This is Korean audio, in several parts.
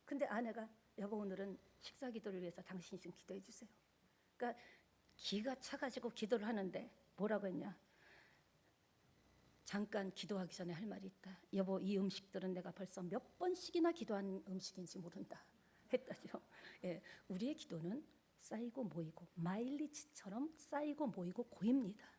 근데 아내가 여보 오늘은 식사 기도를 위해서 당신이 좀 기도해 주세요. 그러니까 기가 차가지고 기도를 하는데 뭐라고 했냐. 잠깐 기도하기 전에 할 말이 있다. 여보 이 음식들은 내가 벌써 몇 번씩이나 기도한 음식인지 모른다 했다죠. 예, 우리의 기도는 쌓이고 모이고 마일리지처럼 쌓이고 모이고 고입니다.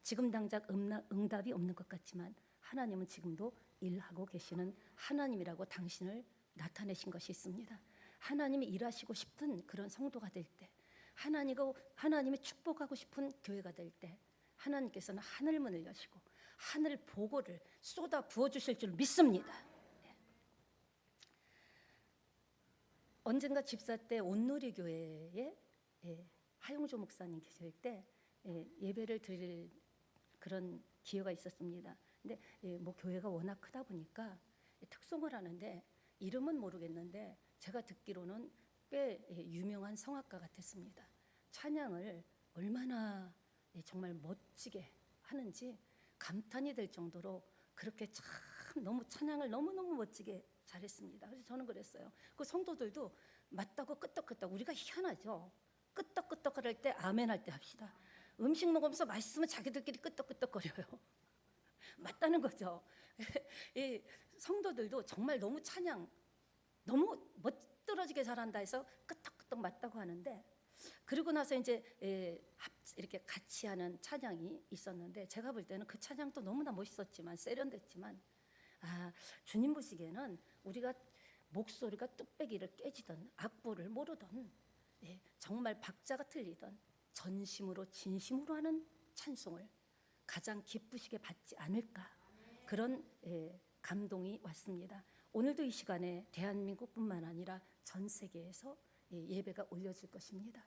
지금 당장 응답이 없는 것 같지만 하나님은 지금도 일하고 계시는 하나님이라고 당신을 나타내신 것이 있습니다. 하나님이 일하시고 싶은 그런 성도가 될 때, 하나님이 축복하고 싶은 교회가 될 때 하나님께서는 하늘문을 여시고 하늘 보고를 쏟아 부어주실 줄 믿습니다. 언젠가 집사 때 온누리교회에 하용조 목사님 계실 때 예배를 드릴 그런 기회가 있었습니다. 근데 뭐 교회가 워낙 크다 보니까 특송을 하는데 이름은 모르겠는데 제가 듣기로는 꽤 유명한 성악가 같았습니다. 찬양을 얼마나 정말 멋지게 하는지 감탄이 될 정도로 그렇게 참 너무 찬양을 너무너무 멋지게 잘했습니다. 그래서 저는 그랬어요. 그 성도들도 맞다고 끄떡끄떡, 우리가 희한하죠. 끄떡끄떡 할 때 아멘 할 때 합시다. 음식 먹으면서 맛있으면 자기들끼리 끄떡끄떡거려요. 맞다는 거죠. 이 성도들도 정말 너무 찬양 너무 멋들어지게 잘한다 해서 끄떡끄떡 맞다고 하는데, 그리고 나서 이제 이렇게 같이 하는 찬양이 있었는데 제가 볼 때는 그 찬양도 너무나 멋있었지만 세련됐지만 주님 보시기에는 우리가 목소리가 뚝배기를 깨지던 악보를 모르던 정말 박자가 틀리던 전심으로 진심으로 하는 찬송을 가장 기쁘시게 받지 않을까, 그런 감동이 왔습니다. 오늘도 이 시간에 대한민국뿐만 아니라 전 세계에서 예배가 올려질 것입니다.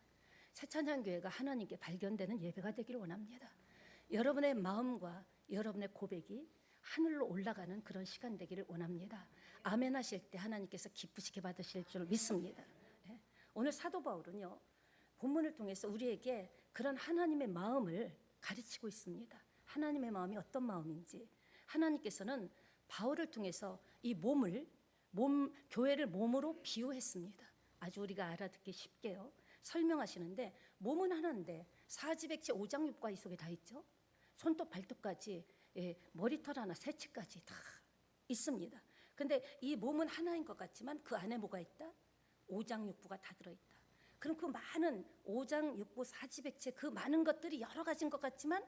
새찬양교회가 하나님께 발견되는 예배가 되기를 원합니다. 여러분의 마음과 여러분의 고백이 하늘로 올라가는 그런 시간 되기를 원합니다. 아멘 하실 때 하나님께서 기쁘시게 받으실 줄 믿습니다. 오늘 사도 바울은요, 본문을 통해서 우리에게 그런 하나님의 마음을 가르치고 있습니다. 하나님의 마음이 어떤 마음인지. 하나님께서는 바울을 통해서 이 교회를 몸으로 비유했습니다. 아주 우리가 알아듣기 쉽게요. 설명하시는데 몸은 하나인데 사지백체 오장육과 이 속에 다 있죠. 손톱 발톱까지 머리털 하나 새치까지 다 있습니다. 근데 이 몸은 하나인 것 같지만 그 안에 뭐가 있다? 오장육부가 다 들어있다. 그럼 그 많은 오장육부 사지백체 그 많은 것들이 여러 가지인 것 같지만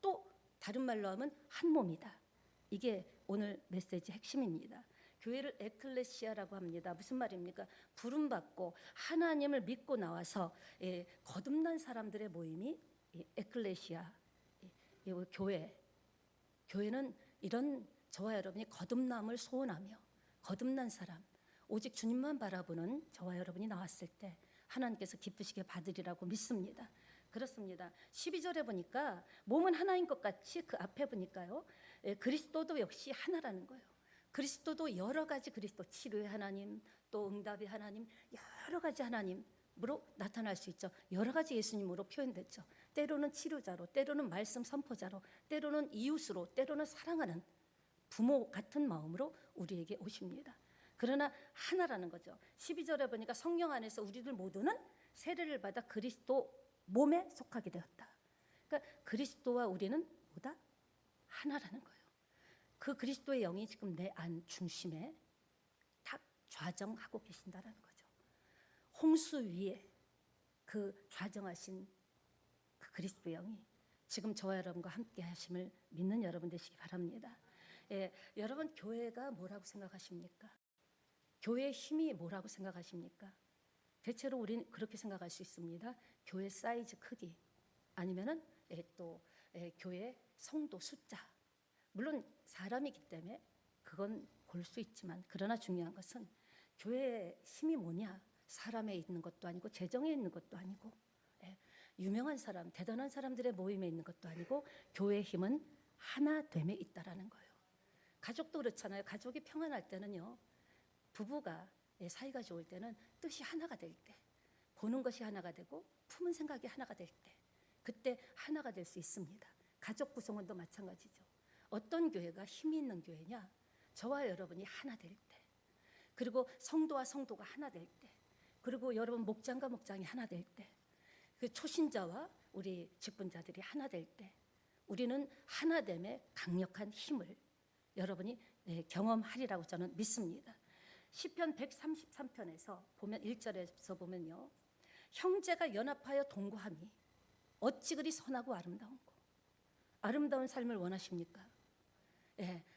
또 다른 말로 하면 한 몸이다. 이게 오늘 메시지 핵심입니다. 교회를 에클레시아라고 합니다. 무슨 말입니까? 부름받고 하나님을 믿고 나와서 거듭난 사람들의 모임이 에클레시아, 교회는 이런 저와 여러분이 거듭남을 소원하며 거듭난 사람, 오직 주님만 바라보는 저와 여러분이 나왔을 때 하나님께서 기쁘시게 받으리라고 믿습니다. 그렇습니다. 12절에 보니까 몸은 하나인 것 같이 그 앞에 보니까요, 그리스도도 역시 하나라는 거예요. 그리스도도 여러 가지 그리스도, 치료의 하나님, 또 응답의 하나님, 여러 가지 하나님으로 나타날 수 있죠. 여러 가지 예수님으로 표현됐죠. 때로는 치료자로, 때로는 말씀 선포자로, 때로는 이웃으로, 때로는 사랑하는 부모 같은 마음으로 우리에게 오십니다. 그러나 하나라는 거죠. 12절에 보니까 성령 안에서 우리들 모두는 세례를 받아 그리스도 몸에 속하게 되었다. 그러니까 그리스도와 우리는 뭐다? 하나라는 거예요. 그 그리스도의 영이 지금 내 안 중심에 딱 좌정하고 계신다라는 거죠. 홍수 위에 그 좌정하신 그 그리스도의 영이 지금 저와 여러분과 함께 하심을 믿는 여러분 되시기 바랍니다. 여러분 교회가 뭐라고 생각하십니까? 교회의 힘이 뭐라고 생각하십니까? 대체로 우리는 그렇게 생각할 수 있습니다. 교회 사이즈 크기, 아니면은 또 교회 성도 숫자. 물론 사람이기 때문에 그건 볼 수 있지만, 그러나 중요한 것은 교회의 힘이 뭐냐? 사람에 있는 것도 아니고 재정에 있는 것도 아니고 유명한 사람, 대단한 사람들의 모임에 있는 것도 아니고 교회의 힘은 하나됨에 있다라는 거예요. 가족도 그렇잖아요. 가족이 평안할 때는요, 부부가 사이가 좋을 때는 뜻이 하나가 될 때, 보는 것이 하나가 되고 품은 생각이 하나가 될 때, 그때 하나가 될 수 있습니다. 가족 구성원도 마찬가지죠. 어떤 교회가 힘이 있는 교회냐? 저와 여러분이 하나 될 때, 그리고 성도와 성도가 하나 될 때, 그리고 여러분 목장과 목장이 하나 될 때, 그 초신자와 우리 직분자들이 하나 될 때, 우리는 하나됨의 강력한 힘을 여러분이 경험하리라고 저는 믿습니다. 시편 133편에서 보면 1절에서 보면요, 형제가 연합하여 동거함이 어찌 그리 선하고 아름다운고. 아름다운 삶을 원하십니까?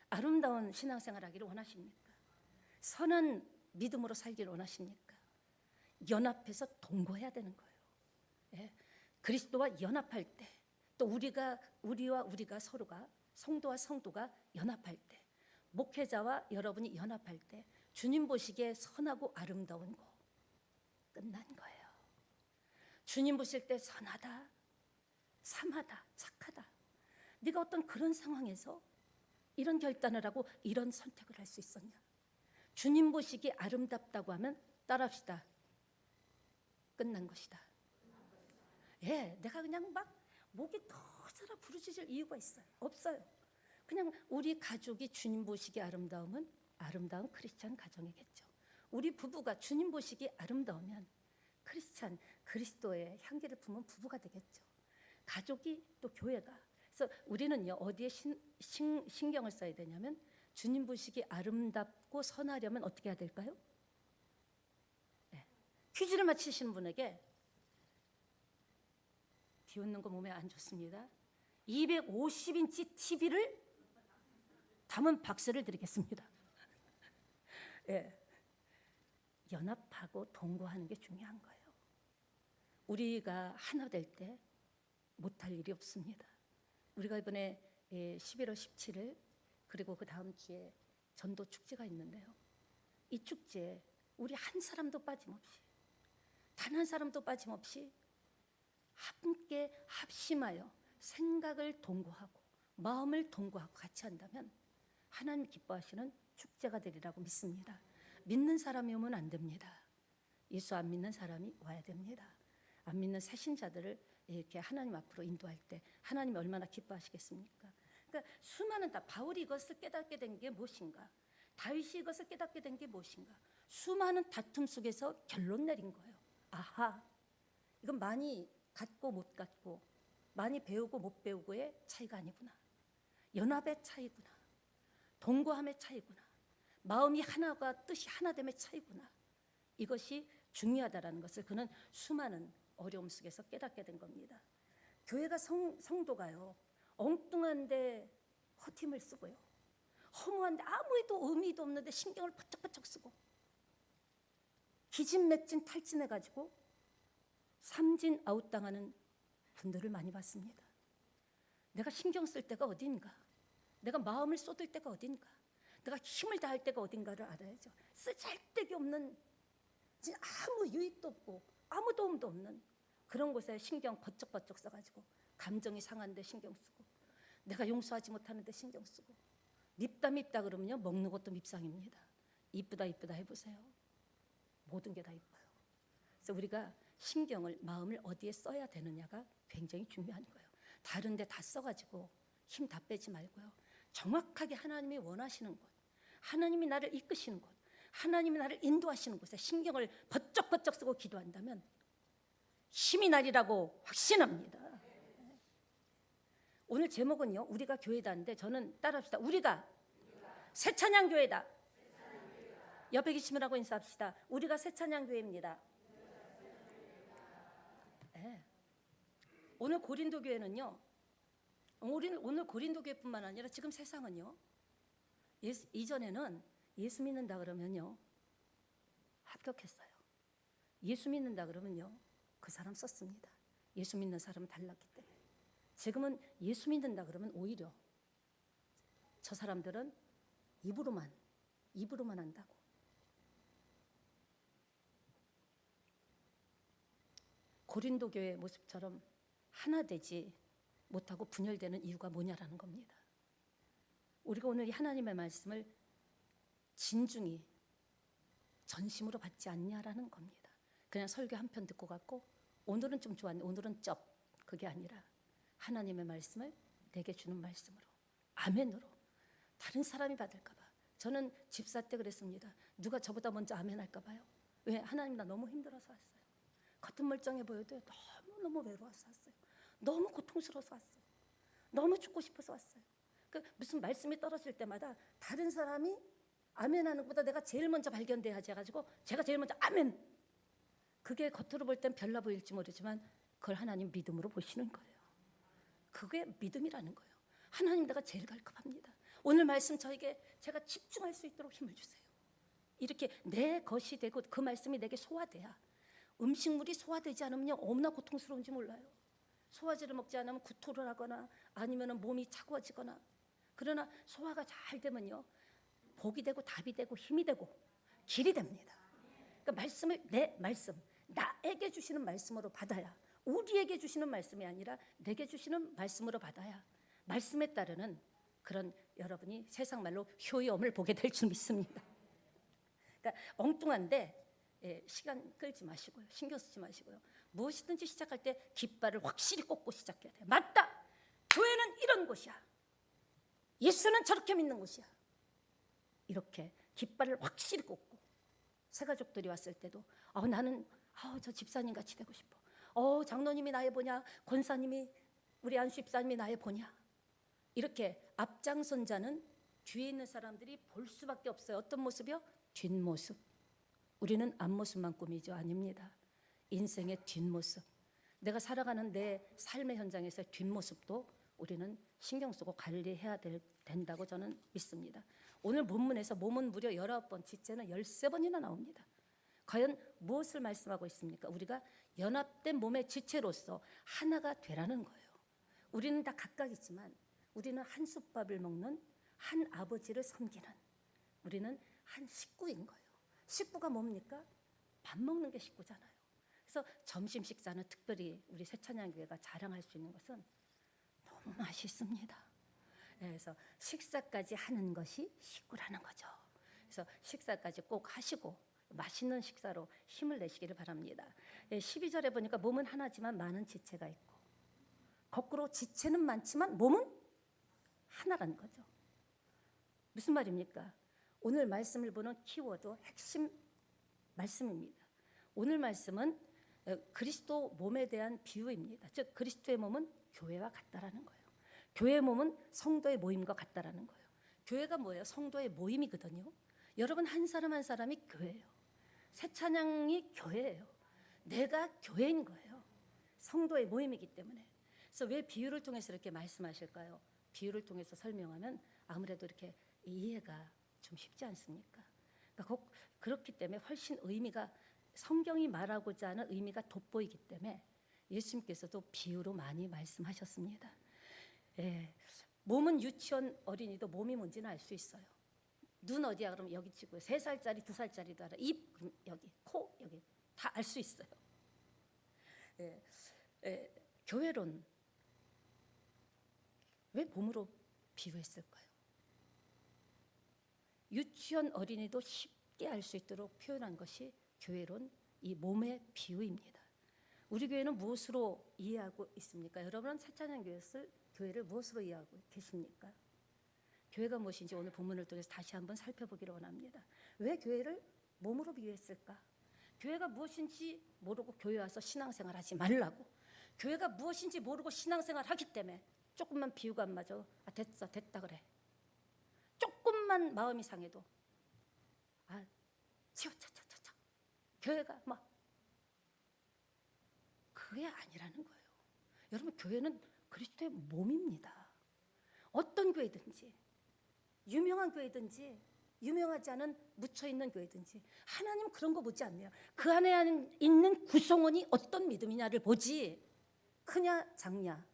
아름다운 신앙생활 하기를 원하십니까? 선한 믿음으로 살기를 원하십니까? 연합해서 동거해야 되는 거예요. 그리스도와 연합할 때, 또 우리와 우리가 서로가, 성도와 성도가 연합할 때, 목회자와 여러분이 연합할 때 주님 보시기에 선하고 아름다운 거 끝난 거예요. 주님 보실 때 선하다, 참하다, 착하다. 네가 어떤 그런 상황에서 이런 결단을 하고 이런 선택을 할 수 있었냐? 주님 보시기에 아름답다고 하면 따라합시다. 끝난 것이다. 내가 그냥 막 목이 터져라 부르짖을 이유가 있어요? 없어요. 그냥 우리 가족이 주님 보시기에 아름다우면 아름다운 크리스찬 가정이겠죠. 우리 부부가 주님 보시기에 아름다우면 크리스찬, 그리스도의 향기를 품은 부부가 되겠죠. 가족이 또 교회가. 그래서 우리는요, 어디에 신경을 써야 되냐면, 주님 보시기에 아름답고 선하려면 어떻게 해야 될까요? 퀴즈를 맞히시는 분에게 비웃는 거 몸에 안 좋습니다. 250인치 TV를 담은 박수를 드리겠습니다. 연합하고 동거하는 게 중요한 거예요. 우리가 하나 될 때 못할 일이 없습니다. 우리가 이번에 11월 17일 그리고 그 다음 주에 전도 축제가 있는데요, 이 축제에 우리 한 사람도 빠짐없이, 단 한 사람도 빠짐없이 함께 합심하여 생각을 동거하고 마음을 동거하고 같이 한다면 하나님 기뻐하시는 축제가 되리라고 믿습니다. 믿는 사람이 오면 안 됩니다. 예수 안 믿는 사람이 와야 됩니다. 안 믿는 새신자들을 이렇게 하나님 앞으로 인도할 때 하나님이 얼마나 기뻐하시겠습니까? 그러니까 수많은 바울이 이것을 깨닫게 된 게 무엇인가? 다윗이 이것을 깨닫게 된 게 무엇인가? 수많은 다툼 속에서 결론 내린 거예요. 아하, 이건 많이 갖고 못 갖고, 많이 배우고 못 배우고의 차이가 아니구나. 연합의 차이구나. 동거함의 차이구나. 마음이 하나가 뜻이 하나됨의 차이구나. 이것이 중요하다라는 것을 그는 수많은 어려움 속에서 깨닫게 된 겁니다. 교회가 성도가요, 엉뚱한데 허팀을 쓰고요, 허무한데 아무 의미도 없는데 신경을 바짝바짝 쓰고, 기진맥진 탈진해가지고 삼진 아웃당하는 분들을 많이 봤습니다. 내가 신경 쓸 때가 어딘가, 내가 마음을 쏟을 때가 어딘가, 내가 힘을 다할 때가 어딘가를 알아야죠. 쓰잘데기 없는, 아무 유익도 없고 아무 도움도 없는 그런 곳에 신경 버쩍버쩍 써가지고 감정이 상한데 신경 쓰고, 내가 용서하지 못하는데 신경 쓰고, 밉다 그러면요, 먹는 것도 밉상입니다. 이쁘다 해보세요. 모든 게 다 이뻐요. 그래서 우리가 신경을, 마음을 어디에 써야 되느냐가 굉장히 중요한 거예요. 다른 데 다 써가지고 힘 다 빼지 말고요, 정확하게 하나님이 원하시는 곳, 하나님이 나를 이끄시는 곳, 하나님이 나를 인도하시는 곳에 신경을 버쩍버쩍 쓰고 기도한다면 힘이 나리라고 확신합니다. 오늘 제목은요, 우리가 교회다인데 저는 따라합시다. 우리가 새찬양교회다. 옆에 계신 분하고 인사합시다. 우리가 새찬양교회입니다. 오늘 고린도 교회는요, 오늘 고린도 교회뿐만 아니라 지금 세상은요, 이전에는 예수 믿는다 그러면요 합격했어요. 예수 믿는다 그러면요 그 사람 썼습니다. 예수 믿는 사람은 달랐기 때문에. 지금은 예수 믿는다 그러면 오히려 저 사람들은 입으로만 한다고. 고린도 교회 모습처럼 하나 되지 못하고 분열되는 이유가 뭐냐라는 겁니다. 우리가 오늘 이 하나님의 말씀을 진중히 전심으로 받지 않냐라는 겁니다. 그냥 설교 한 편 듣고 갔고 오늘은 좀 좋았네, 오늘은 쩝, 그게 아니라 하나님의 말씀을 내게 주는 말씀으로, 아멘으로. 다른 사람이 받을까 봐. 저는 집사 때 그랬습니다. 누가 저보다 먼저 아멘 할까 봐요. 왜? 하나님 나 너무 힘들어서 왔어요. 겉은 멀쩡해 보여도 너무너무 외로워서 왔어요. 너무 고통스러워서 왔어요. 너무 죽고 싶어서 왔어요. 그 무슨 말씀이 떨어질 때마다 다른 사람이 아멘하는 것보다 내가 제일 먼저 발견돼야지 해가지고 제가 제일 먼저 아멘. 그게 겉으로 볼 땐 별나 보일지 모르지만 그걸 하나님 믿음으로 보시는 거예요. 그게 믿음이라는 거예요. 하나님 내가 제일 갈급합니다. 오늘 말씀 저에게 제가 집중할 수 있도록 힘을 주세요. 이렇게 내 것이 되고 그 말씀이 내게 소화돼야. 음식물이 소화되지 않으면 얼마나 고통스러운지 몰라요. 소화제를 먹지 않으면 구토를 하거나 아니면 몸이 차가워지거나. 그러나 소화가 잘 되면요 복이 되고 답이 되고 힘이 되고 길이 됩니다. 그러니까 말씀을 내 말씀 나에게 주시는 말씀으로 받아야, 우리에게 주시는 말씀이 아니라 내게 주시는 말씀으로 받아야 말씀에 따르는 그런 여러분이 세상 말로 효험을 보게 될 줄 믿습니다. 그러니까 엉뚱한데 시간 끌지 마시고요. 신경 쓰지 마시고요. 무엇이든지 시작할 때 깃발을 확실히 꽂고 시작해야 돼요. 맞다. 교회는 이런 곳이야. 예수는 저렇게 믿는 곳이야. 이렇게 깃발을 확실히 꽂고 새가족들이 왔을 때도 나는 저 집사님 같이 되고 싶어. 장로님이 나의 보냐, 권사님이 우리 안수 집사님이 나의 보냐. 이렇게 앞장선 자는 뒤에 있는 사람들이 볼 수밖에 없어요. 어떤 모습이요? 뒷모습. 우리는 앞모습만 꾸미죠. 아닙니다. 인생의 뒷모습. 내가 살아가는 내 삶의 현장에서 뒷모습도 우리는 신경 쓰고 관리해야 된다고 저는 믿습니다. 오늘 본문에서 몸은 무려 19번, 지체는 13번이나 나옵니다. 과연 무엇을 말씀하고 있습니까? 우리가 연합된 몸의 지체로서 하나가 되라는 거예요. 우리는 다 각각이지만 우리는 한 솥밥을 먹는 한 아버지를 섬기는, 우리는 한 식구인 거예요. 식구가 뭡니까? 밥 먹는 게 식구잖아요. 그래서 점심 식사는 특별히 우리 새찬양교회가 자랑할 수 있는 것은 너무 맛있습니다. 그래서 식사까지 하는 것이 식구라는 거죠. 그래서 식사까지 꼭 하시고 맛있는 식사로 힘을 내시기를 바랍니다. 12절에 보니까 몸은 하나지만 많은 지체가 있고, 거꾸로 지체는 많지만 몸은 하나라는 거죠. 무슨 말입니까? 오늘 말씀을 보는 키워드 핵심 말씀입니다. 오늘 말씀은 그리스도 몸에 대한 비유입니다. 즉 그리스도의 몸은 교회와 같다라는 거예요. 교회의 몸은 성도의 모임과 같다라는 거예요. 교회가 뭐예요? 성도의 모임이거든요. 여러분 한 사람 한 사람이 교회예요. 새찬양이 교회예요. 내가 교회인 거예요. 성도의 모임이기 때문에. 그래서 왜 비유를 통해서 이렇게 말씀하실까요? 비유를 통해서 설명하면 아무래도 이렇게 이해가 좀 쉽지 않습니까? 그러니까 그렇기 때문에 훨씬 의미가, 성경이 말하고자 하는 의미가 돋보이기 때문에 예수님께서도 비유로 많이 말씀하셨습니다. 몸은 유치원 어린이도 몸이 뭔지는 알 수 있어요. 눈 어디야? 그러면 여기 치고 3살짜리 2살짜리도 알아. 입 여기, 코 여기 다 알 수 있어요. 교회론 왜 몸으로 비유했을까요? 유치원 어린이도 쉽게 알 수 있도록 표현한 것이 교회론, 이 몸의 비유입니다. 우리 교회는 무엇으로 이해하고 있습니까? 여러분은 새찬양교회를 무엇으로 이해하고 계십니까? 교회가 무엇인지 오늘 본문을 통해서 다시 한번 살펴보기를 원합니다. 왜 교회를 몸으로 비유했을까? 교회가 무엇인지 모르고 교회 와서 신앙생활 하지 말라고. 교회가 무엇인지 모르고 신앙생활 하기 때문에 조금만 비유가 안 맞아. 됐다 그래. 조금만 마음이 상해도 치워차차차차. 교회가 그게 아니라는 거예요. 여러분 교회는 그리스도의 몸입니다. 어떤 교회든지, 유명한 교회든지 유명하지 않은 묻혀있는 교회든지 하나님 그런 거 보지 않네요. 그 안에 있는 구성원이 어떤 믿음이냐를 보지, 크냐 작냐,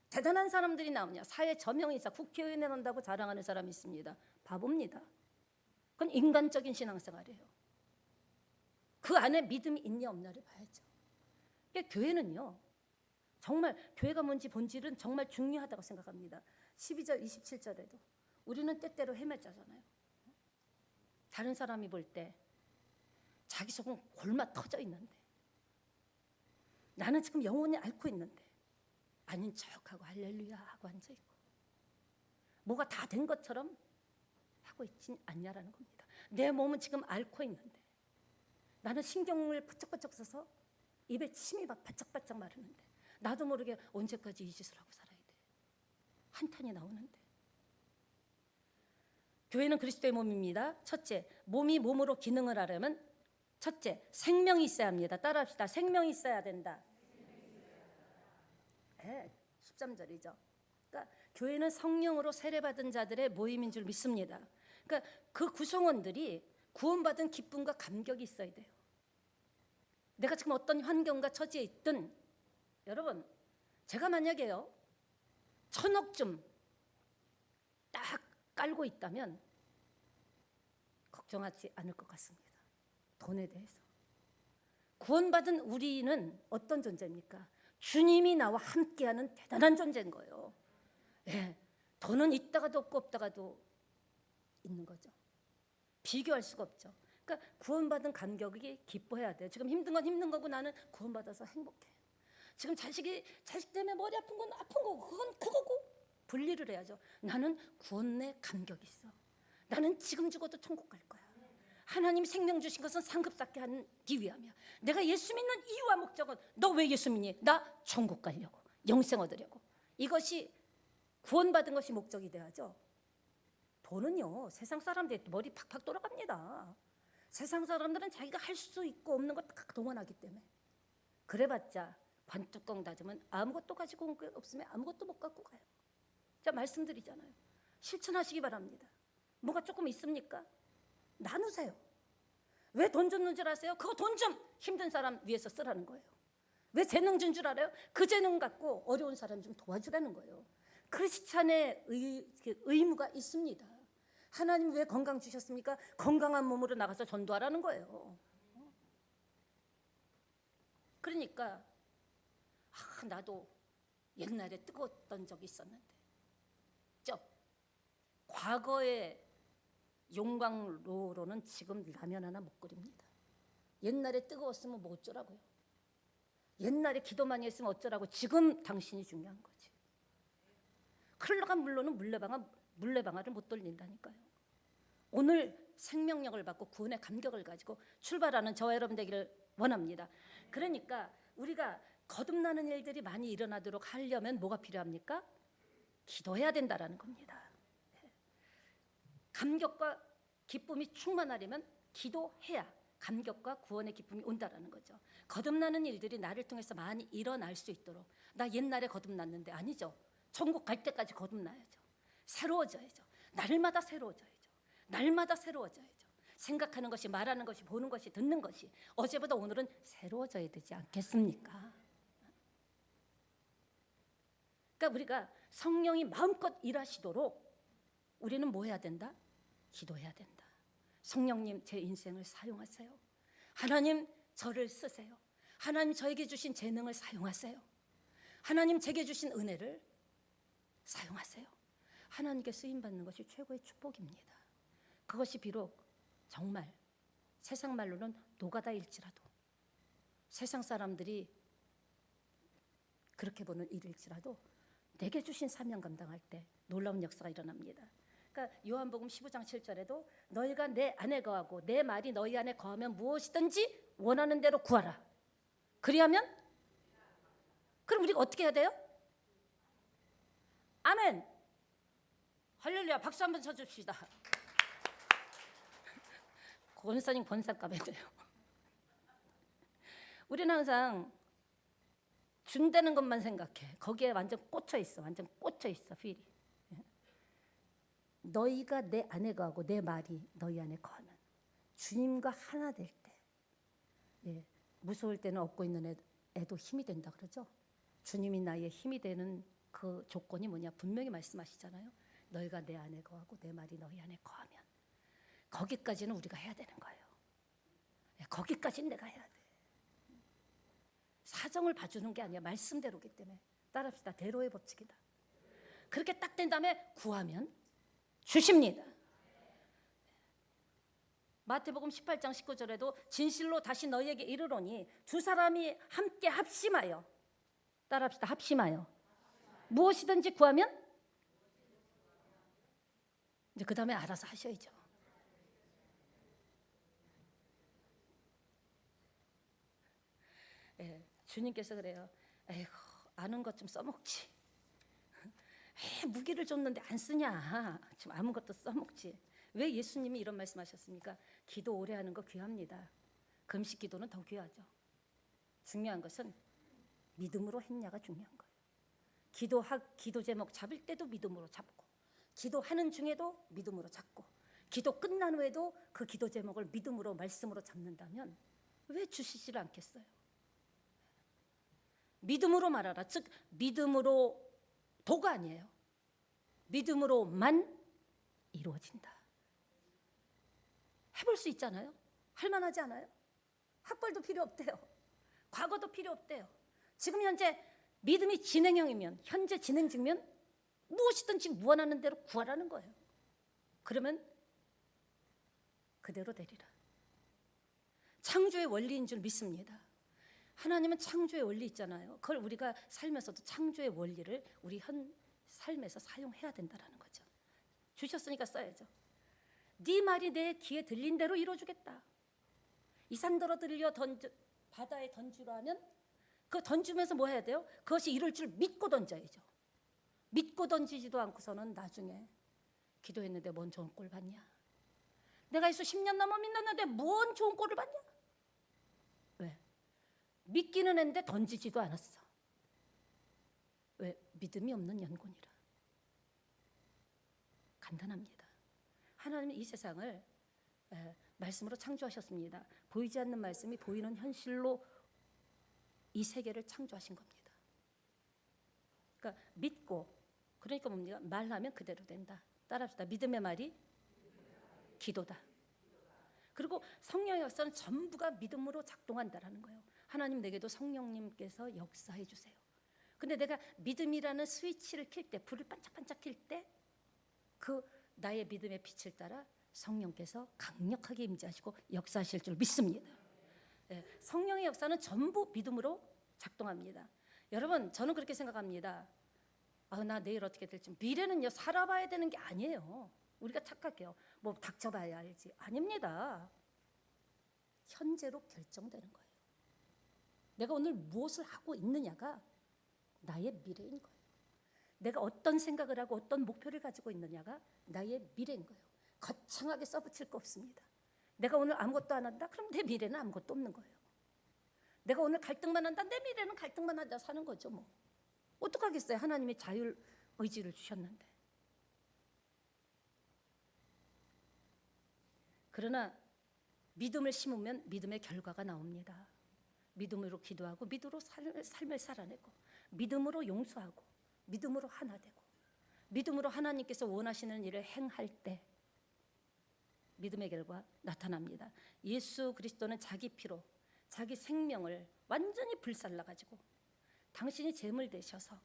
대단한 사람들이 나오냐, 사회 저명인사, 국회의원에 논다고 자랑하는 사람이 있습니다. 바보입니다. 그건 인간적인 신앙생활이에요. 그 안에 믿음이 있냐 없냐를 봐야죠. 그러니까 교회는요, 정말 교회가 뭔지 본질은 정말 중요하다고 생각합니다. 12절 27절에도 우리는 때때로 헤매잖아요. 다른 사람이 볼 때 자기 속은 골마 터져 있는데, 나는 지금 영혼이 앓고 있는데 아닌 척하고 할렐루야 하고 앉아있고 뭐가 다 된 것처럼 하고 있지 않냐라는 겁니다. 내 몸은 지금 앓고 있는데, 나는 신경을 번쩍번쩍 써서 입에 침이 막 바짝바짝 마르는데, 나도 모르게 언제까지 이 짓을 하고 살아야 돼. 한탄이 나오는데. 교회는 그리스도의 몸입니다. 첫째, 몸이 몸으로 기능을 하려면 첫째, 생명이 있어야 합니다. 따라합시다. 생명이 있어야 된다. 네, 13절이죠. 그러니까 교회는 성령으로 세례받은 자들의 모임인 줄 믿습니다. 그러니까 그 구성원들이 구원받은 기쁨과 감격이 있어야 돼요. 내가 지금 어떤 환경과 처지에 있든, 여러분, 제가 만약에요 1,000억 딱 깔고 있다면 걱정하지 않을 것 같습니다. 돈에 대해서. 구원받은 우리는 어떤 존재입니까? 주님이 나와 함께하는 대단한 존재인 거예요. 예, 돈은 있다가도 없고 없다가도 있는 거죠. 비교할 수가 없죠. 그러니까 구원받은 감격이 기뻐해야 돼요. 지금 힘든 건 힘든 거고 나는 구원받아서 행복해. 지금 자식 때문에 머리 아픈 건 아픈 거고 그건 그거고 분리를 해야죠. 나는 구원의 감격이 있어. 나는 지금 죽어도 천국 갈 거야. 하나님이 생명 주신 것은 상급 쌓게 하기 위함이야. 내가 예수 믿는 이유와 목적은, 너 왜 예수 믿니? 나 천국 가려고, 영생 얻으려고. 이것이 구원받은 것이 목적이 돼야죠. 돈은요, 세상 사람들 머리 팍팍 돌아갑니다. 세상 사람들은 자기가 할 수 있고 없는 걸 다 동원하기 때문에. 그래봤자 관뚜껑 닫으면 아무것도 가지고 온 게 없으면 아무것도 못 갖고 가요. 자, 말씀드리잖아요. 실천하시기 바랍니다. 뭐가 조금 있습니까? 나누세요. 왜 돈 줬는 줄 아세요? 그거 돈 좀 힘든 사람 위해서 쓰라는 거예요. 왜 재능 준 줄 알아요? 그 재능 갖고 어려운 사람 좀 도와주라는 거예요. 크리스찬의 의무가 있습니다. 하나님 왜 건강 주셨습니까? 건강한 몸으로 나가서 전도하라는 거예요. 그러니까 나도 옛날에 뜨거웠던 적이 있었는데, 과거의 용광로로는 지금 라면 하나 못 끓입니다. 옛날에 뜨거웠으면 뭐 어쩌라고요? 옛날에 기도 많이 했으면 어쩌라고? 지금 당신이 중요한 거지. 흘러간 물로는 물레방아를 못 돌린다니까요. 오늘 생명력을 받고 구원의 감격을 가지고 출발하는 저와 여러분 되기를 원합니다. 그러니까 우리가 거듭나는 일들이 많이 일어나도록 하려면 뭐가 필요합니까? 기도해야 된다라는 겁니다. 감격과 기쁨이 충만하려면 기도해야 감격과 구원의 기쁨이 온다라는 거죠. 거듭나는 일들이 나를 통해서 많이 일어날 수 있도록, 나 옛날에 거듭났는데 아니죠. 천국 갈 때까지 거듭나야죠. 새로워져야죠. 날마다 새로워져야죠. 날마다 새로워져야죠. 생각하는 것이, 말하는 것이, 보는 것이, 듣는 것이 어제보다 오늘은 새로워져야 되지 않겠습니까? 그러니까 우리가 성령이 마음껏 일하시도록 우리는 뭐 해야 된다? 기도해야 된다. 성령님, 제 인생을 사용하세요. 하나님, 저를 쓰세요. 하나님, 저에게 주신 재능을 사용하세요. 하나님, 제게 주신 은혜를 사용하세요. 하나님께 쓰임받는 것이 최고의 축복입니다. 그것이 비록 정말 세상 말로는 노가다일지라도, 세상 사람들이 그렇게 보는 일일지라도 내게 주신 사명 감당할 때 놀라운 역사가 일어납니다. 그러니까 요한복음 15장 7절에도 너희가 내 안에 거하고 내 말이 너희 안에 거하면 무엇이든지 원하는 대로 구하라. 그리하면, 그럼 우리가 어떻게 해야 돼요? 아멘. 할렐루야. 박수 한번 쳐줍시다. 권사님 권사감 해줘요. 우리는 항상 준다는 것만 생각해. 거기에 완전 꽂혀 있어. 완전 꽂혀 있어. 필이. 너희가 내 안에 거하고 내 말이 너희 안에 거하면, 주님과 하나 될 때, 무서울 때는 업고 있는 애도 힘이 된다 그러죠. 주님이 나의 힘이 되는 그 조건이 뭐냐? 분명히 말씀하시잖아요. 너희가 내 안에 거하고 내 말이 너희 안에 거하면. 거기까지는 우리가 해야 되는 거예요. 거기까지는 내가 해야 돼. 사정을 봐주는 게 아니야. 말씀대로기 때문에. 따라합시다. 대로의 법칙이다. 그렇게 딱 된 다음에 구하면 주십니다. 마태복음 18장 19절에도 진실로 다시 너희에게 이르노니 두 사람이 함께 합심하여, 따라합시다. 합심하여 무엇이든지 구하면, 이제 그 다음에 알아서 하셔야죠. 주님께서 그래요. 에이구, 아는 것 좀 써먹지. 무기를 줬는데 안 쓰냐. 지금 아무것도 써먹지. 왜 예수님이 이런 말씀하셨습니까? 기도 오래 하는 거 귀합니다. 금식 기도는 더 귀하죠. 중요한 것은 믿음으로 했냐가 중요한 거예요. 기도 제목 잡을 때도 믿음으로 잡고, 기도하는 중에도 믿음으로 잡고, 기도 끝난 후에도 그 기도 제목을 믿음으로 말씀으로 잡는다면 왜 주시지를 않겠어요? 믿음으로 말하라. 즉 믿음으로 도가 아니에요. 믿음으로만 이루어진다. 해볼 수 있잖아요. 할만하지 않아요? 학벌도 필요 없대요. 과거도 필요 없대요. 지금 현재 믿음이 진행형이면, 현재 진행 중이면 무엇이든지 무한하는 대로 구하라는 거예요. 그러면 그대로 되리라. 창조의 원리인 줄 믿습니다. 하나님은 창조의 원리 있잖아요. 그걸 우리가 살면서도 창조의 원리를 우리 현 삶에서 사용해야 된다는 거죠. 주셨으니까 써야죠. 네 말이 내 귀에 들린 대로 이루어주겠다. 이 산더러 들려 바다에 던지라 하면 그 던지면서 뭐 해야 돼요? 그것이 이룰 줄 믿고 던져야죠. 믿고 던지지도 않고서는 나중에 기도했는데 뭔 좋은 꼴 받냐? 내가 예수 10년 넘어 믿었는데 뭔 좋은 꼴을 받냐? 왜? 믿기는 했는데 던지지도 않았어. 왜? 믿음이 없는 연곤이라. 간단합니다. 하나님은 이 세상을 말씀으로 창조하셨습니다. 보이지 않는 말씀이 보이는 현실로 이 세계를 창조하신 겁니다. 그러니까 믿고, 그러니까 뭡니까? 말하면 그대로 된다. 따라합시다. 믿음의 말이 기도다. 그리고 성령의 역사는 전부가 믿음으로 작동한다라는 거예요. 하나님 내게도 성령님께서 역사해 주세요. 근데 내가 믿음이라는 스위치를 킬 때, 불을 반짝반짝 킬 때 그 나의 믿음의 빛을 따라 성령께서 강력하게 임재하시고 역사하실 줄 믿습니다. 성령의 역사는 전부 믿음으로 작동합니다. 여러분, 저는 그렇게 생각합니다. 나 내일 어떻게 될지. 미래는요, 살아봐야 되는 게 아니에요. 우리가 착각해요. 뭐 닥쳐봐야 알지. 아닙니다. 현재로 결정되는 거예요. 내가 오늘 무엇을 하고 있느냐가 나의 미래인 거예요. 내가 어떤 생각을 하고 어떤 목표를 가지고 있느냐가 나의 미래인 거예요. 거창하게 써붙일 거 없습니다. 내가 오늘 아무것도 안 한다? 그럼 내 미래는 아무것도 없는 거예요. 내가 오늘 갈등만 한다? 내 미래는 갈등만 하다 사는 거죠. 뭐 어떡하겠어요? 하나님이 자율 의지를 주셨는데. 그러나 믿음을 심으면 믿음의 결과가 나옵니다. 믿음으로 기도하고 믿음으로 삶을 살아내고 믿음으로 용서하고 믿음으로 하나 되고 믿음으로 하나님께서 원하시는 일을 행할 때 믿음의 결과 나타납니다. 예수 그리스도는 자기 피로 자기 생명을 완전히 불살라가지고 당신이 제물 되셔서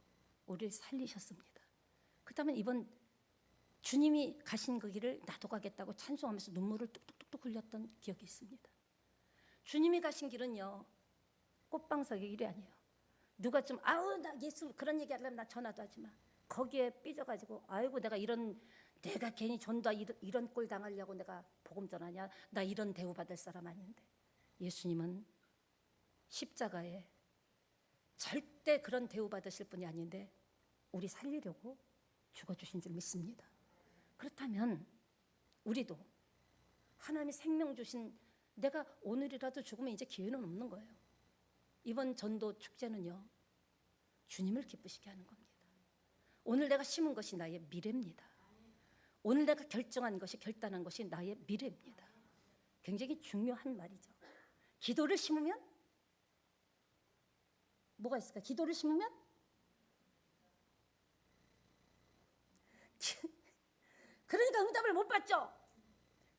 우리를 살리셨습니다. 그렇다면 이번 주님이 가신 그 길을 나도 가겠다고 찬송하면서 눈물을 뚝뚝뚝 흘렸던 기억이 있습니다. 주님이 가신 길은요, 꽃방석의 길이 아니에요. 누가 좀 나 예수 그런 얘기 하려면 나 전화도 하지 마. 거기에 삐져가지고 아이고 내가 괜히 전도 이런 꼴 당하려고 내가 복음 전하냐. 나 이런 대우 받을 사람 아닌데. 예수님은 십자가에 절대 그런 대우 받으실 분이 아닌데 우리 살리려고 죽어주신 줄 믿습니다. 그렇다면 우리도 하나님이 생명 주신, 내가 오늘이라도 죽으면 이제 기회는 없는 거예요. 이번 전도 축제는요, 주님을 기쁘시게 하는 겁니다. 오늘 내가 심은 것이 나의 미래입니다. 오늘 내가 결정한 것이, 결단한 것이 나의 미래입니다. 굉장히 중요한 말이죠. 기도를 심으면 뭐가 있을까? 기도를 심으면 그러니까 응답을 못 받죠.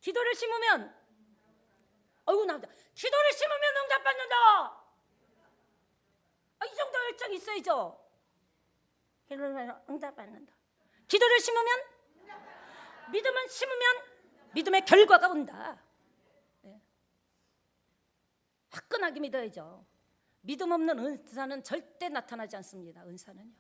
기도를 심으면 나온다. 기도를 심으면 응답 받는다. 이 정도 열정이 있어야죠. 기도를 응답 받는다. 기도를 심으면 믿음은 심으면 믿음의 결과가 온다. 화끈하게 믿어야죠. 믿음 없는 은사는 절대 나타나지 않습니다. 은사는요.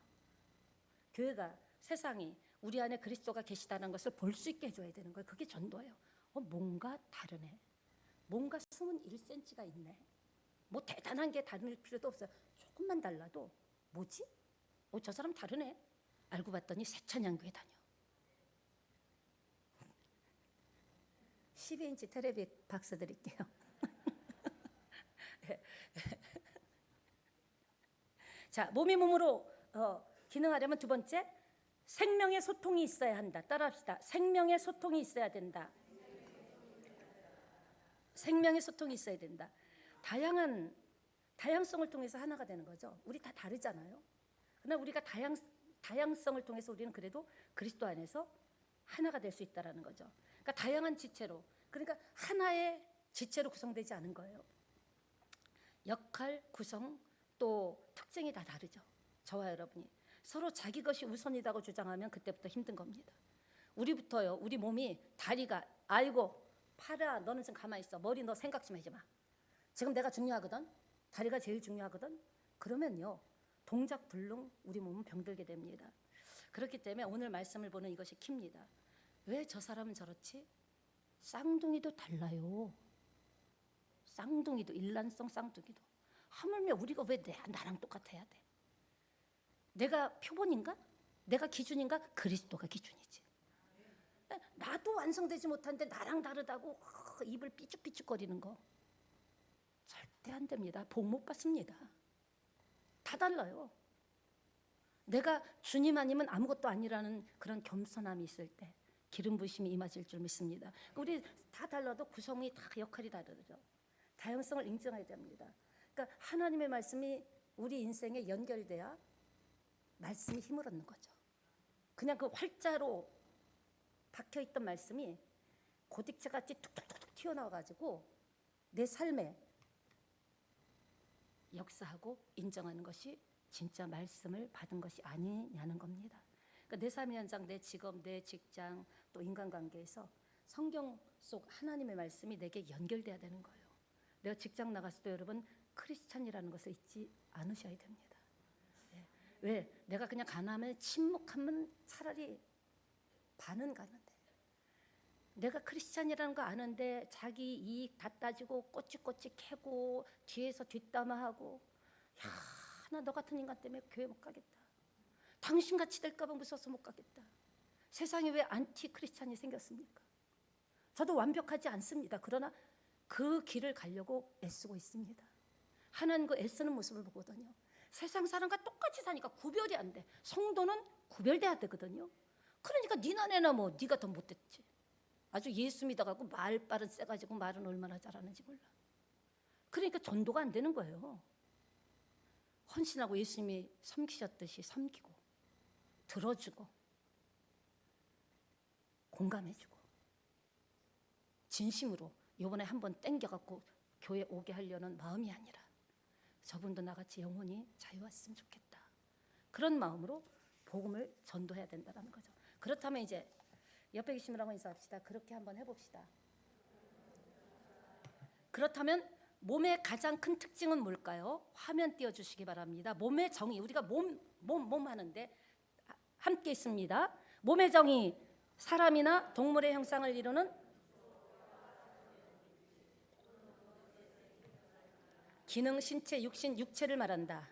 교회가, 세상이 우리 안에 그리스도가 계시다는 것을 볼 수 있게 해줘야 되는 거예요. 그게 전도예요. 뭔가 다르네. 뭔가 숨은 1cm가 있네. 뭐 대단한 게 다를 필요도 없어요. 조금만 달라도 뭐지? 저 사람 다르네. 알고 봤더니 새찬양교회 다녀. 12인치 테레비 박수 드릴게요. 자, 몸이 몸으로 기능하려면 두 번째, 생명의 소통이 있어야 한다. 따라합시다. 생명의 소통이 있어야 된다. 생명의 소통이 있어야 된다. 다양성을 통해서 하나가 되는 거죠. 우리 다 다르잖아요. 그러나 우리가 다양성을 통해서 우리는 그래도 그리스도 안에서 하나가 될 수 있다는 거죠. 그러니까 다양한 지체로, 그러니까 하나의 지체로 구성되지 않은 거예요. 역할, 구성, 또 특징이 다 다르죠. 저와 여러분이 서로 자기 것이 우선이라고 주장하면 그때부터 힘든 겁니다. 우리부터요. 우리 몸이 다리가 아이고 팔아 너는 좀 가만히 있어. 머리 너 생각 좀 하지 마. 지금 내가 중요하거든. 다리가 제일 중요하거든. 그러면요. 동작 불능 우리 몸은 병들게 됩니다. 그렇기 때문에 오늘 말씀을 보는 이것이 킵니다. 왜 저 사람은 저렇지? 쌍둥이도 달라요. 쌍둥이도 일란성 쌍둥이도. 하물며 우리가 왜 나랑 똑같아야 돼? 내가 표본인가? 내가 기준인가? 그리스도가 기준이지. 나도 완성되지 못한데 나랑 다르다고 입을 삐죽삐죽거리는 거 절대 안 됩니다. 복 못 받습니다. 다 달라요. 내가 주님 아니면 아무것도 아니라는 그런 겸손함이 있을 때 기름 부으심이 임하실 줄 믿습니다. 우리 다 달라도 구성이 다 역할이 다르죠. 다양성을 인정해야 됩니다. 그러니까 하나님의 말씀이 우리 인생에 연결돼야 말씀이 힘을 얻는 거죠. 그냥 그 활자로 박혀있던 말씀이 고딕체같이 툭툭툭 튀어나와가지고 내 삶에 역사하고 인정하는 것이 진짜 말씀을 받은 것이 아니냐는 겁니다. 그러니까 내 삶의 현장, 내 직업, 내 직장, 또 인간관계에서 성경 속 하나님의 말씀이 내게 연결돼야 되는 거예요. 내가 직장 나갔을 때 여러분 크리스찬이라는 것을 잊지 않으셔야 됩니다. 왜? 내가 그냥 가나면 침묵하면 차라리 반은 가는데 내가 크리스찬이라는 거 아는데 자기 이익 다 따지고 꼬치꼬치 캐고 뒤에서 뒷담화하고 야, 나 너 같은 인간 때문에 교회 못 가겠다. 당신같이 될까 봐 무서워서 못 가겠다. 세상에 왜 안티 크리스찬이 생겼습니까? 저도 완벽하지 않습니다. 그러나 그 길을 가려고 애쓰고 있습니다. 하나님 그 애쓰는 모습을 보거든요. 세상 사람과 똑같이 사니까 구별이 안 돼. 성도는 구별돼야 되거든요. 그러니까 니나 내나 뭐 네가 더 못됐지. 아주 예수 믿어가고 말빨은 세가지고 말은 얼마나 잘하는지 몰라. 그러니까 전도가 안 되는 거예요. 헌신하고 예수님이 섬기셨듯이 섬기고 들어주고 공감해주고 진심으로 요번에 한번 땡겨갖고 교회 오게 하려는 마음이 아니라 저분도 나같이 영혼이 자유했으면 좋겠다. 그런 마음으로 복음을 전도해야 된다는 거죠. 그렇다면 이제 옆에 계신 분하고 인사합시다. 그렇게 한번 해봅시다. 그렇다면 몸의 가장 큰 특징은 뭘까요? 화면 띄워주시기 바랍니다. 몸의 정의, 우리가 몸 하는데 함께 있습니다. 몸의 정의, 사람이나 동물의 형상을 이루는 기능, 신체, 육신, 육체를 말한다.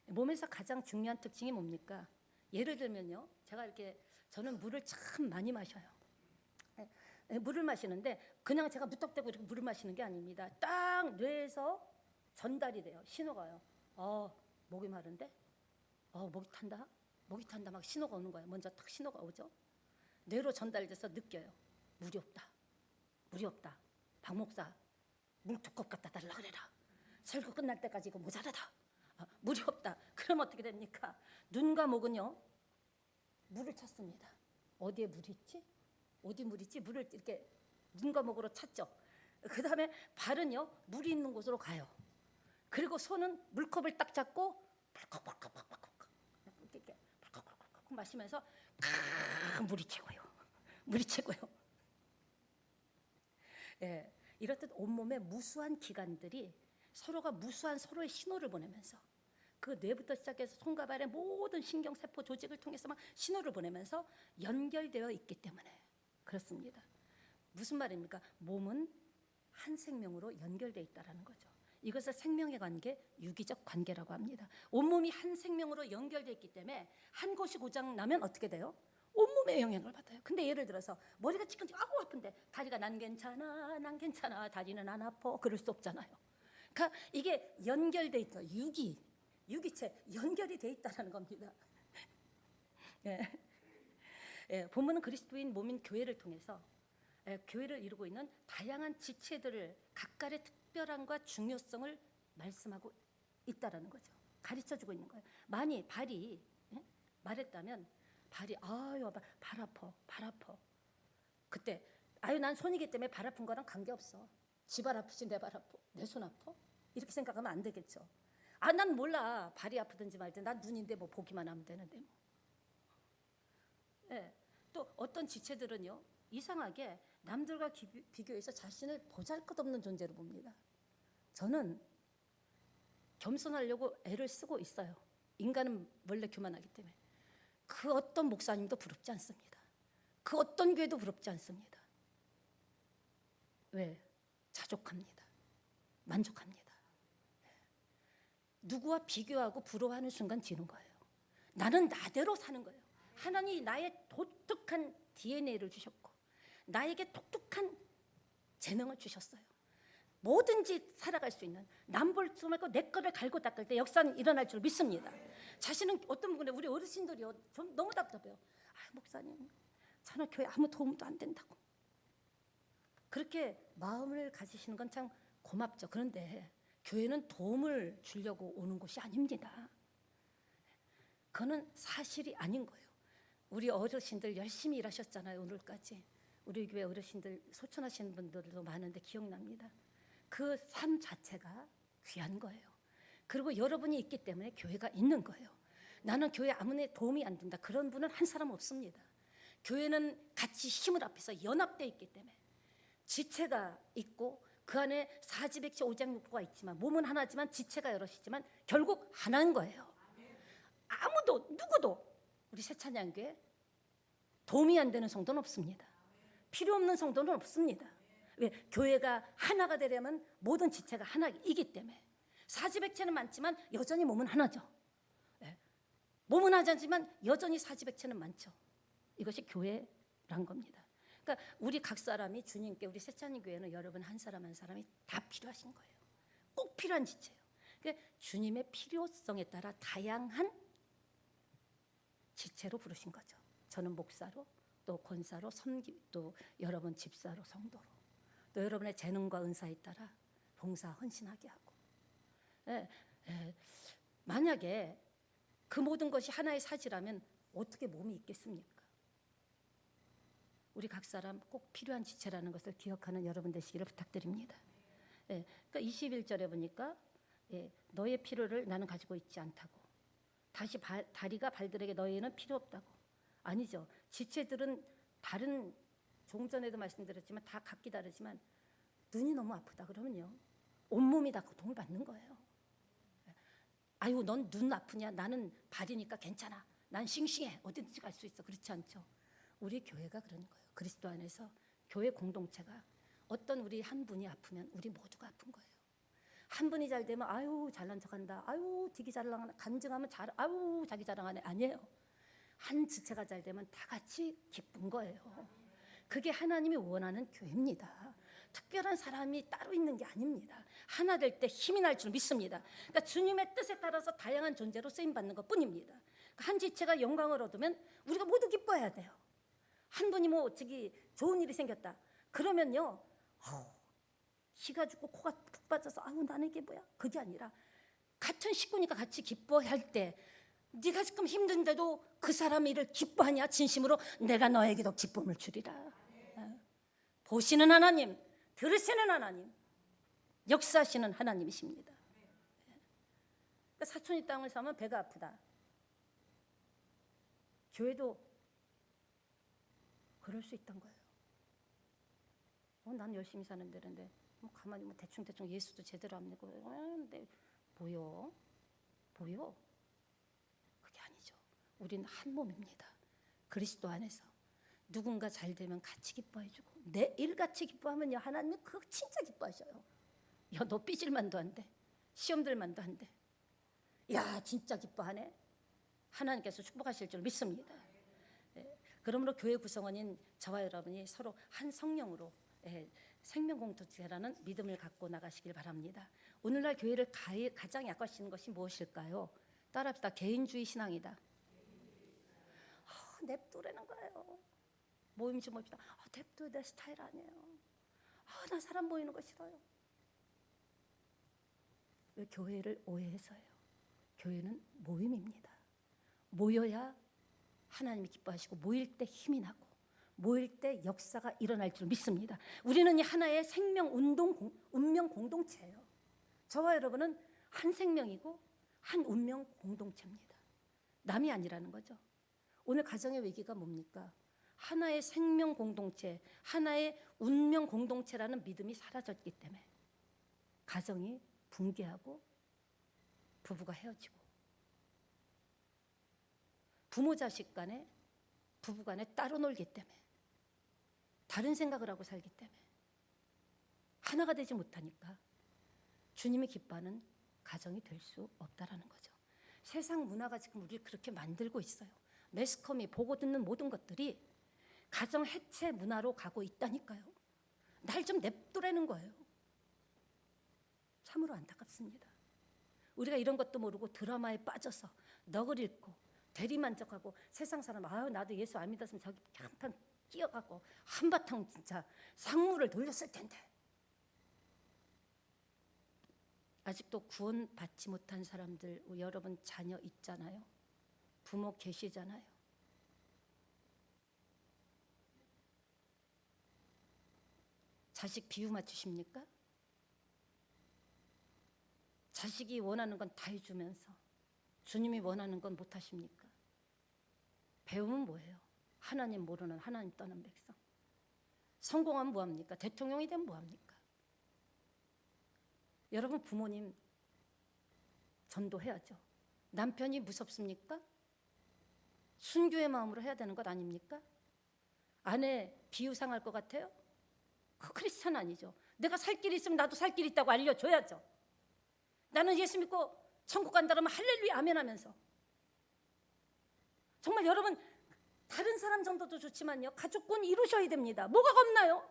몸에서 가장 중요한 특징이 뭡니까? 예를 들면요, 제가 이렇게 저는 물을 참 많이 마셔요. 물을 마시는데 그냥 제가 무턱대고 이렇게 물을 마시는 게 아닙니다. 딱 뇌에서 전달이 돼요. 신호가요. 목이 마른데? 목이 탄다 막 신호가 오는 거예요. 먼저 딱 신호가 오죠. 뇌로 전달돼서 느껴요. 물이 없다. 박 목사 물 2컵 갖다 달라 그래라. 설교 끝날 때까지 이거 모자라다. 물이 없다. 그럼 어떻게 됩니까? 눈과 목은요 물을 찾습니다. 어디에 물이 있지? 어디 물이 있지? 물을 이렇게 눈과 목으로 찾죠. 그 다음에 발은요 물이 있는 곳으로 가요. 그리고 손은 물컵을 딱 잡고 이렇게 마시면서 물이 최고요. 물이 최고요. 예, 이렇듯 온몸의 무수한 기관들이 서로가 무수한 서로의 신호를 보내면서 그 뇌부터 시작해서 손과 발의 모든 신경세포 조직을 통해서 막 신호를 보내면서 연결되어 있기 때문에 그렇습니다. 무슨 말입니까? 몸은 한 생명으로 연결되어 있다는 거죠. 이것을 생명의 관계, 유기적 관계라고 합니다. 온몸이 한 생명으로 연결되어 있기 때문에 한 곳이 고장 나면 어떻게 돼요? 온몸에 영향을 받아요. 근데 예를 들어서 머리가 찌끈찌끈 아우 아픈데 다리가 난 괜찮아 다리는 안 아파 그럴 수 없잖아요. 그러니까 이게 연결돼 있다. 유기체 연결이 돼 있다는 겁니다. 예. 예, 본문은 그리스도인 몸인 교회를 통해서 교회를 이루고 있는 다양한 지체들을 각각의 특별함과 중요성을 말씀하고 있다라는 거죠. 가르쳐주고 있는 거예요. 만이 발이 말했다면 발이 아유 발 아파. 그때 아유 난 손이기 때문에 발 아픈 거랑 관계없어. 지 발 아프지 내 발 아파. 내 손 아파? 이렇게 생각하면 안 되겠죠. 아 난 몰라. 발이 아프든지 말든 난 눈인데 뭐 보기만 하면 되는데 뭐. 예. 또 어떤 지체들은요 이상하게 남들과 비교해서 자신을 보잘것없는 존재로 봅니다. 저는 겸손하려고 애를 쓰고 있어요. 인간은 원래 교만하기 때문에. 그 어떤 목사님도 부럽지 않습니다. 그 어떤 교회도 부럽지 않습니다. 왜? 자족합니다. 만족합니다. 누구와 비교하고 부러워하는 순간 지는 거예요. 나는 나대로 사는 거예요. 하나님이 나의 독특한 DNA를 주셨고 나에게 독특한 재능을 주셨어요. 뭐든지 살아갈 수 있는 남 볼 수 말고 내 거를 갈고 닦을 때 역사는 일어날 줄 믿습니다. 자신은 어떤 분에 우리 어르신들이요 좀 너무 답답해요. 아 목사님 저는 교회 아무 도움도 안 된다고 그렇게 마음을 가지시는 건 참 고맙죠. 그런데 교회는 도움을 주려고 오는 곳이 아닙니다. 그거는 사실이 아닌 거예요. 우리 어르신들 열심히 일하셨잖아요. 오늘까지 우리 교회 어르신들 소천하시는 분들도 많은데 기억납니다. 그 삶 자체가 귀한 거예요. 그리고 여러분이 있기 때문에 교회가 있는 거예요. 나는 교회 아무나 도움이 안 된다 그런 분은 한 사람 없습니다. 교회는 같이 힘을 합해서 연합되어 있기 때문에 지체가 있고 그 안에 사지백체 오장육부가 있지만 몸은 하나지만 지체가 여럿이지만 결국 하나인 거예요. 아무도 누구도 우리 새찬양교회 도움이 안 되는 성도는 없습니다. 필요 없는 성도는 없습니다. 왜? 교회가 하나가 되려면 모든 지체가 하나이기 때문에. 사지백체는 많지만 여전히 몸은 하나죠. 네. 몸은 하나지만 여전히 사지백체는 많죠. 이것이 교회란 겁니다. 그러니까 우리 각 사람이 주님께 우리 새찬이 교회는 여러분 한 사람 한 사람이 다 필요하신 거예요. 꼭 필요한 지체예요. 그러니까 주님의 필요성에 따라 다양한 지체로 부르신 거죠. 저는 목사로 또 권사로 또 여러분 집사로 성도로 또 여러분의 재능과 은사에 따라 봉사 헌신하게 하고 만약에 그 모든 것이 하나의 사지라면 어떻게 몸이 있겠습니까? 우리 각 사람 꼭 필요한 지체라는 것을 기억하는 여러분 되시기를 부탁드립니다. 그러니까 21절에 보니까 너의 필요를 나는 가지고 있지 않다고 다시 다리가 발들에게 너희는 필요 없다고. 아니죠. 지체들은 다른 종전에도 말씀드렸지만 다 각기 다르지만 눈이 너무 아프다 그러면요 온몸이 다 고통을 받는 거예요. 아유 넌 눈 아프냐 나는 발이니까 괜찮아 난 싱싱해 어디든지 갈 수 있어. 그렇지 않죠. 우리 교회가 그런 거예요. 그리스도 안에서 교회 공동체가 어떤 우리 한 분이 아프면 우리 모두가 아픈 거예요. 한 분이 잘 되면 아유 잘난 척한다 아유 되게 잘나가네 간증하면 아유 자기 자랑하네. 아니에요. 한 지체가 잘 되면 다 같이 기쁜 거예요. 그게 하나님이 원하는 교회입니다. 특별한 사람이 따로 있는 게 아닙니다. 하나 될 때 힘이 날 줄 믿습니다. 그러니까 주님의 뜻에 따라서 다양한 존재로 쓰임받는 것뿐입니다. 한 지체가 영광을 얻으면 우리가 모두 기뻐해야 돼요. 한 분이 뭐 좋은 일이 생겼다 그러면요 키가 죽고 코가 푹 빠져서 아유 나는 이게 뭐야 그게 아니라 같은 식구니까 같이 기뻐할 때 네가 지금 힘든데도 그 사람 일을 기뻐하냐 진심으로 내가 너에게도 기쁨을 주리라. 보시는 하나님 들으시는 하나님 역사하시는 하나님이십니다. 그러니까 사촌이 땅을 사면 배가 아프다. 교회도 그럴 수 있던 거예요. 난 열심히 사는 데인데 뭐 가만히 뭐 대충 예수도 제대로 안 믿고 근데 보여? 그게 아니죠. 우리는 한 몸입니다. 그리스도 안에서 누군가 잘 되면 같이 기뻐해주고 내 일 같이 기뻐하면요 하나님은 그거 진짜 기뻐하셔요. 야, 너 삐질만도 한데, 시험들만도 한데, 야, 진짜 기뻐하네. 하나님께서 축복하실 줄 믿습니다. 그러므로 교회 구성원인 저와 여러분이 서로 한 성령으로 생명 공동체라는 믿음을 갖고 나가시길 바랍니다. 오늘날 교회를 가장 약화시키는 것이 무엇일까요? 따라합시다. 개인주의 신앙이다. 냅두라는 거예요. 모임 좀 봅시다. 냅둬, 내 스타일 아니에요. 나 사람 모이는 거 싫어요. 왜 교회를 오해해서요? 교회는 모임입니다. 모여야 하나님이 기뻐하시고, 모일 때 힘이 나고, 모일 때 역사가 일어날 줄 믿습니다. 우리는 이 하나의 생명 운명 공동체예요. 저와 여러분은 한 생명이고 한 운명 공동체입니다. 남이 아니라는 거죠. 오늘 가정의 위기가 뭡니까? 하나의 생명 공동체, 하나의 운명 공동체라는 믿음이 사라졌기 때문에 가정이 붕괴하고 부부가 헤어지고, 부모 자식 간에, 부부 간에 따로 놀기 때문에, 다른 생각을 하고 살기 때문에 하나가 되지 못하니까 주님이 기뻐하는 가정이 될 수 없다라는 거죠. 세상 문화가 지금 우리를 그렇게 만들고 있어요. 매스컴이 보고 듣는 모든 것들이 가정 해체 문화로 가고 있다니까요. 날 좀 냅두라는 거예요. 참으로 안타깝습니다. 우리가 이런 것도 모르고 드라마에 빠져서 넋을 잃고 대리만족하고, 세상 사람 나도 예수 안 믿었으면 저기 한판 끼어가고 한바탕 진짜 상무를 돌렸을 텐데. 아직도 구원받지 못한 사람들, 여러분 자녀 있잖아요. 부모 계시잖아요. 자식 비유 맞추십니까? 자식이 원하는 건 다 해주면서 주님이 원하는 건 못하십니까? 배움은 뭐예요? 하나님 모르는, 하나님 떠난 백성. 성공하면 뭐합니까? 대통령이 되면 뭐합니까? 여러분, 부모님 전도해야죠. 남편이 무섭습니까? 순교의 마음으로 해야 되는 것 아닙니까? 아내 비유상할 것 같아요? 그 크리스찬 아니죠. 내가 살 길이 있으면 나도 살 길이 있다고 알려줘야죠. 나는 예수 믿고 천국 간다 그러면 할렐루야 아멘 하면서. 정말 여러분, 다른 사람 정도도 좋지만요, 가족권 이루셔야 됩니다. 뭐가 겁나요?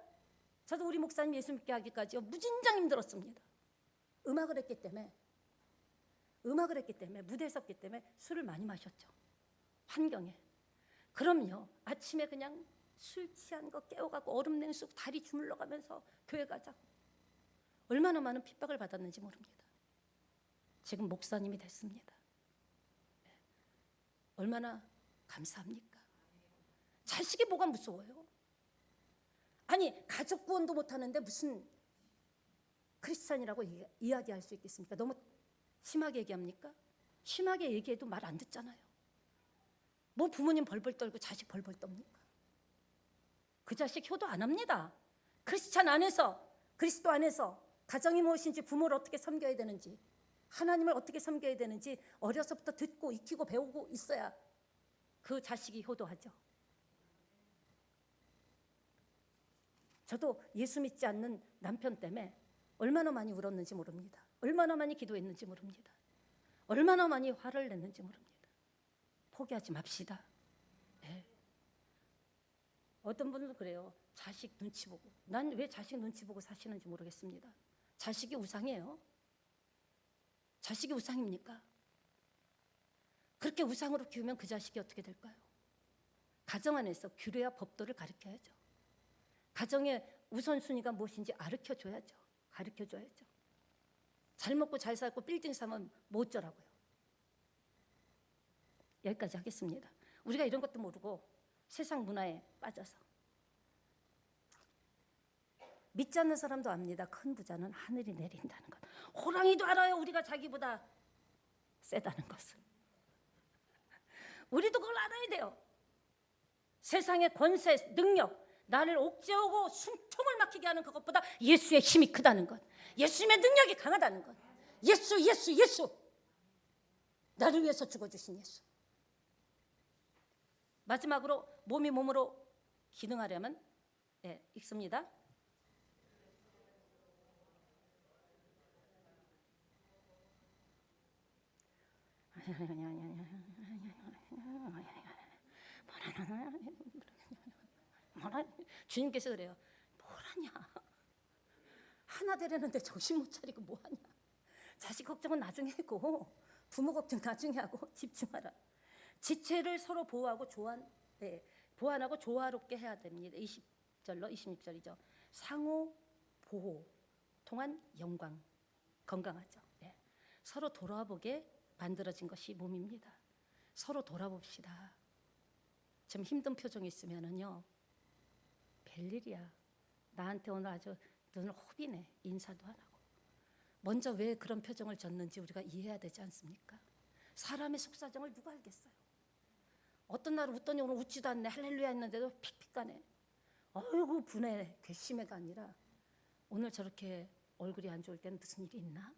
저도 우리 목사님 예수 믿게 하기까지요 무진장 힘들었습니다. 음악을 했기 때문에, 무대에 섰기 때문에 술을 많이 마셨죠. 환경에. 그럼요, 아침에 그냥 술 취한 거 깨워가고 얼음 냉수 다리 주물러 가면서 교회 가자고. 얼마나 많은 핍박을 받았는지 모릅니다. 지금 목사님이 됐습니다. 얼마나 감사합니까? 자식이 뭐가 무서워요? 아니, 가족 구원도 못하는데 무슨 크리스찬이라고 이야기할 수 있겠습니까? 너무 심하게 얘기합니까? 심하게 얘기해도 말 안 듣잖아요. 뭐 부모님 벌벌 떨고 자식 벌벌 떱니까? 그 자식 효도 안 합니다. 크리스찬 안에서, 그리스도 안에서 가정이 무엇인지, 부모를 어떻게 섬겨야 되는지, 하나님을 어떻게 섬겨야 되는지 어려서부터 듣고 익히고 배우고 있어야 그 자식이 효도하죠. 저도 예수 믿지 않는 남편 때문에 얼마나 많이 울었는지 모릅니다. 얼마나 많이 기도했는지 모릅니다. 얼마나 많이 화를 냈는지 모릅니다. 포기하지 맙시다. 네. 어떤 분은 그래요. 자식 눈치 보고. 난 왜 자식 눈치 보고 사시는지 모르겠습니다. 자식이 우상이에요. 자식이 우상입니까? 그렇게 우상으로 키우면 그 자식이 어떻게 될까요? 가정 안에서 규례와 법도를 가르쳐야죠. 가정의 우선순위가 무엇인지 가르쳐줘야죠. 잘 먹고 잘 살고 빌딩 사면 뭐 어쩌라고요. 여기까지 하겠습니다. 우리가 이런 것도 모르고 세상 문화에 빠져서, 믿지 않는 사람도 압니다. 큰 부자는 하늘이 내린다는 것. 호랑이도 알아요. 우리가 자기보다 세다는 것을. 우리도 그걸 알아야 돼요. 세상의 권세, 능력, 나를 옥죄하고 숨통을 막히게 하는 그것보다 예수의 힘이 크다는 것, 예수님의 능력이 강하다는 것. 예수. 나를 위해서 죽어주신 예수. 마지막으로 몸이 몸으로 기능하려면 읽습니다. 주님께서 그래요. 뭐라냐? 하나 되려는데 정신 못 차리고 뭐하냐? 자식 걱정은 나중에 하고 부모 걱정 나중에 하고 집중하라. 지체를 서로 보호하고 보완하고 조화롭게 해야 됩니다. 20절로 26절이죠. 상호 보호 통한 영광, 건강하죠. 네. 서로 돌아보게 만들어진 것이 몸입니다. 서로 돌아봅시다. 좀 힘든 표정이 있으면은요, 별일이야. 나한테 오늘 아주 눈을 호비네. 인사도 안 하고. 먼저 왜 그런 표정을 졌는지 우리가 이해해야 되지 않습니까? 사람의 속사정을 누가 알겠어요? 어떤 날 웃더니 오늘 웃지도 않네. 할렐루야 했는데도 픽픽 가네. 어이구 분해. 괘씸해가 아니라 오늘 저렇게 얼굴이 안 좋을 때는 무슨 일이 있나?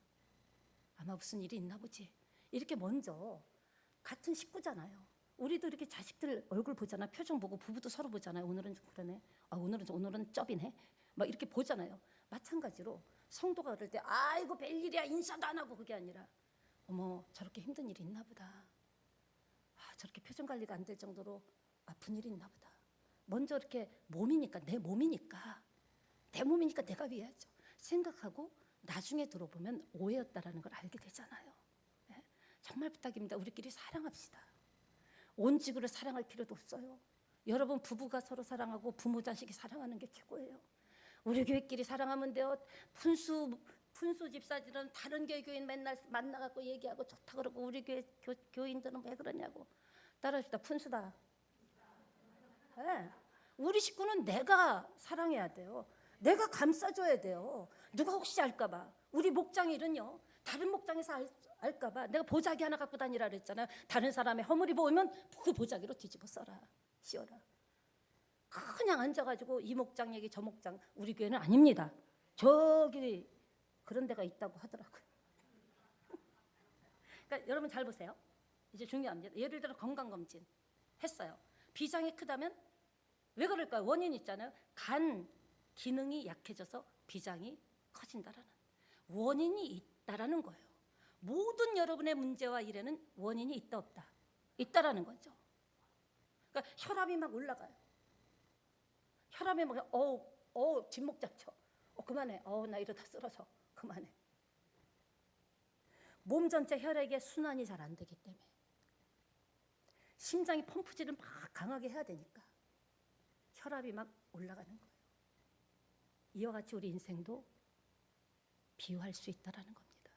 아마 무슨 일이 있나 보지. 이렇게 먼저 같은 식구잖아요. 우리도 이렇게 자식들 얼굴 보잖아. 표정 보고 부부도 서로 보잖아요. 오늘은 좀 그러네. 오늘은 쩝이네. 막 이렇게 보잖아요. 마찬가지로 성도가 그럴 때 아이고 별일이야 인사도 안 하고 그게 아니라 어머 저렇게 힘든 일이 있나 보다. 저렇게 표정 관리가 안 될 정도로 아픈 일이 있나 보다. 먼저 이렇게 몸이니까 내 몸이니까 내가 위해야죠. 생각하고 나중에 들어보면 오해였다라는 걸 알게 되잖아요. 네? 정말 부탁입니다. 우리끼리 사랑합시다. 온 지구를 사랑할 필요도 없어요. 여러분 부부가 서로 사랑하고 부모 자식이 사랑하는 게 최고예요. 우리 교회끼리 사랑하면 돼요. 푼수 집사들은 다른 교인 맨날 만나갖고 얘기하고 좋다 그러고 우리 교회 교인들은 왜 그러냐고. 따라합시다. 푼수다. 네. 우리 식구는 내가 사랑해야 돼요. 내가 감싸줘야 돼요. 누가 혹시 알까봐. 우리 목장일은요. 다른 목장에서 알까봐 내가 보자기 하나 갖고 다니라 그랬잖아요. 다른 사람의 허물이 보이면 그 보자기로 뒤집어 써라. 씌워라. 그냥 앉아가지고 이 목장 얘기 저 목장 우리 교회는 아닙니다. 저기 그런 데가 있다고 하더라고요. 그러니까 여러분 잘 보세요. 이제 중요합니다. 예를 들어 건강검진 했어요. 비장이 크다면 왜 그럴까요? 원인 있잖아요. 간 기능이 약해져서 비장이 커진다라는 원인이 있다라는 거예요. 모든 여러분의 문제와 일에는 원인이 있다 없다. 있다라는 거죠. 그러니까 혈압이 막 올라가요. 혈압이 막 뒷목 잡혀. 그만해. 나 이러다 쓰러져. 그만해. 몸 전체 혈액의 순환이 잘 안 되기 때문에 심장이 펌프질을 막 강하게 해야 되니까 혈압이 막 올라가는 거예요. 이와 같이 우리 인생도 비유할 수 있다라는 겁니다.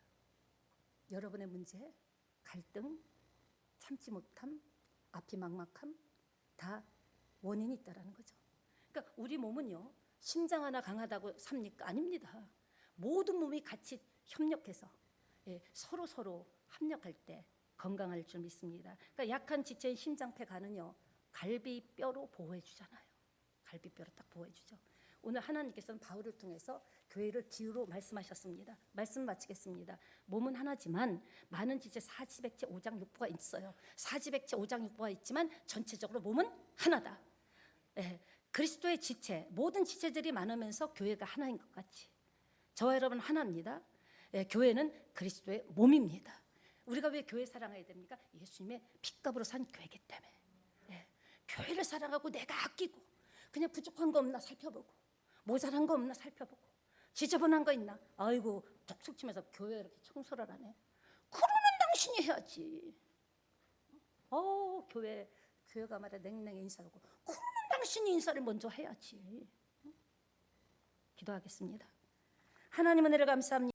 여러분의 문제, 갈등, 참지 못함, 앞이 막막함 다 원인이 있다라는 거죠. 그러니까 우리 몸은요. 심장 하나 강하다고 삽니까? 아닙니다. 모든 몸이 같이 협력해서 서로 합력할 때 건강할 줄 믿습니다. 그러니까 약한 지체인 심장폐 간은요. 갈비뼈로 보호해 주잖아요. 갈비뼈로 딱 보호해 주죠. 오늘 하나님께서는 바울을 통해서 교회를 기후로 말씀하셨습니다. 말씀 마치겠습니다. 몸은 하나지만 많은 지체 사지백체 오장육부가 있어요. 사지백체 오장육부가 있지만 전체적으로 몸은 하나다. 그리스도의 지체, 모든 지체들이 많으면서 교회가 하나인 것 같이 저와 여러분 하나입니다. 교회는 그리스도의 몸입니다. 우리가 왜 교회 사랑해야 됩니까? 예수님의 핏값으로 산 교회이기 때문에. 교회를 사랑하고 내가 아끼고 그냥 부족한 거 없나 살펴보고 모자란 거 없나 살펴보고 지저분한 거 있나? 아이고 툭툭 치면서 교회 이렇게 청소를 하네. 그러는 당신이 해야지. 교회가 말해 냉랭히 인사하고 그러는 당신이 인사를 먼저 해야지. 기도하겠습니다. 하나님 은혜를 감사합니다.